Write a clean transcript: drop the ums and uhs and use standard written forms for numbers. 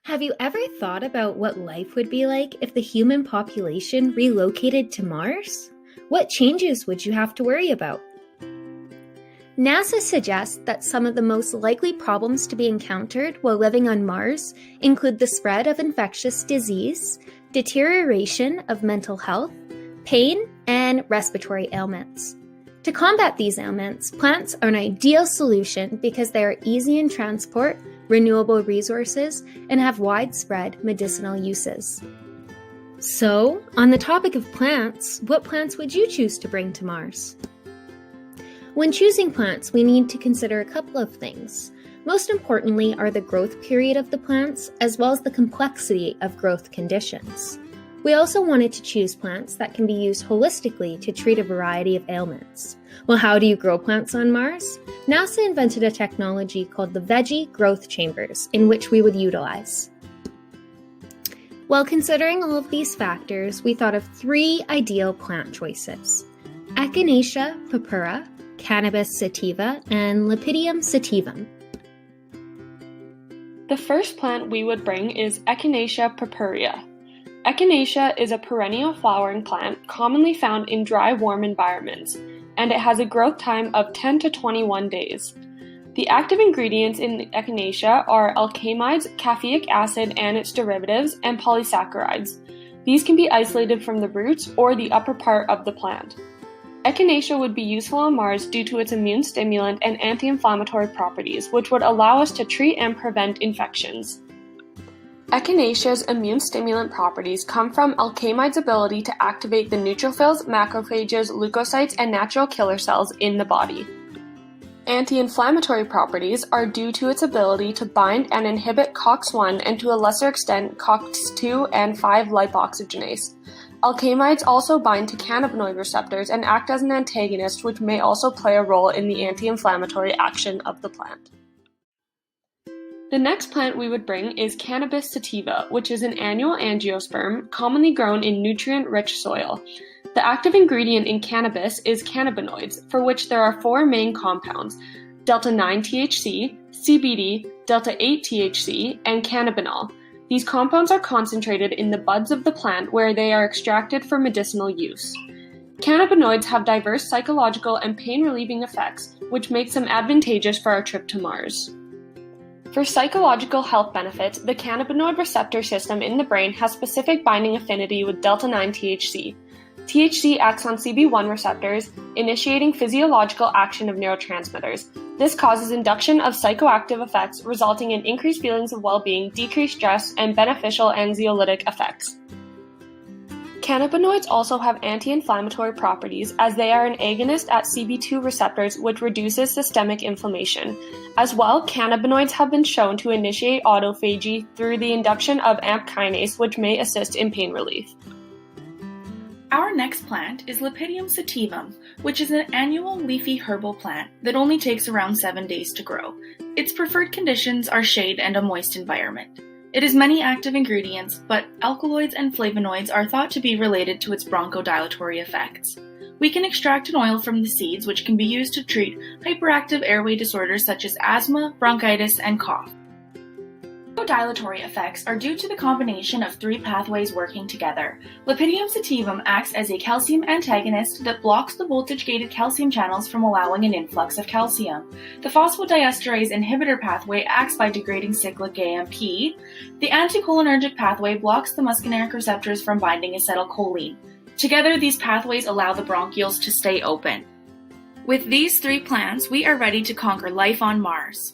Have you ever thought about what life would be like if the human population relocated to Mars? What changes would you have to worry about? NASA suggests that some of the most likely problems to be encountered while living on Mars include the spread of infectious disease, deterioration of mental health, pain, and respiratory ailments. To combat these ailments, plants are an ideal solution because they are easy in transport, renewable resources, and have widespread medicinal uses. So, on the topic of plants, what plants would you choose to bring to Mars? When choosing plants, we need to consider a couple of things. Most importantly are the growth period of the plants, as well as the complexity of growth conditions. We also wanted to choose plants that can be used holistically to treat a variety of ailments. Well, how do you grow plants on Mars? NASA invented a technology called the veggie growth chambers, in which we would utilize. While considering all of these factors, we thought of 3 ideal plant choices: Echinacea purpura, Cannabis Sativa, and Lipidium Sativum. The first plant we would bring is Echinacea purpurea. Echinacea is a perennial flowering plant commonly found in dry, warm environments, and it has a growth time of 10 to 21 days. The active ingredients in Echinacea are alkaloids, caffeic acid and its derivatives, and polysaccharides. These can be isolated from the roots or the upper part of the plant. Echinacea would be useful on Mars due to its immune stimulant and anti-inflammatory properties, which would allow us to treat and prevent infections. Echinacea's immune stimulant properties come from alkaloids' ability to activate the neutrophils, macrophages, leukocytes, and natural killer cells in the body. Anti-inflammatory properties are due to its ability to bind and inhibit COX-1 and to a lesser extent COX-2 and 5-lipoxygenase. Alkaloids also bind to cannabinoid receptors and act as an antagonist, which may also play a role in the anti-inflammatory action of the plant. The next plant we would bring is Cannabis Sativa, which is an annual angiosperm commonly grown in nutrient-rich soil. The active ingredient in cannabis is cannabinoids, for which there are 4 main compounds: delta-9 THC, CBD, delta-8 THC, and cannabinol. These compounds are concentrated in the buds of the plant where they are extracted for medicinal use. Cannabinoids have diverse psychological and pain-relieving effects, which makes them advantageous for our trip to Mars. For psychological health benefits, the cannabinoid receptor system in the brain has specific binding affinity with delta-9 THC. THC acts on CB1 receptors, initiating physiological action of neurotransmitters. This causes induction of psychoactive effects, resulting in increased feelings of well-being, decreased stress, and beneficial anxiolytic effects. Cannabinoids also have anti-inflammatory properties as they are an agonist at CB2 receptors, which reduces systemic inflammation. As well, cannabinoids have been shown to initiate autophagy through the induction of AMP kinase, which may assist in pain relief. Our next plant is Lipidium Sativum, which is an annual leafy herbal plant that only takes around 7 days to grow. Its preferred conditions are shade and a moist environment. It has many active ingredients, but alkaloids and flavonoids are thought to be related to its bronchodilatory effects. We can extract an oil from the seeds, which can be used to treat hyperactive airway disorders such as asthma, bronchitis, and cough. Bronchodilatory effects are due to the combination of 3 pathways working together. Lipidium sativum acts as a calcium antagonist that blocks the voltage-gated calcium channels from allowing an influx of calcium. The phosphodiesterase inhibitor pathway acts by degrading cyclic AMP. The anticholinergic pathway blocks the muscarinic receptors from binding acetylcholine. Together, these pathways allow the bronchioles to stay open. With these 3 plants, we are ready to conquer life on Mars.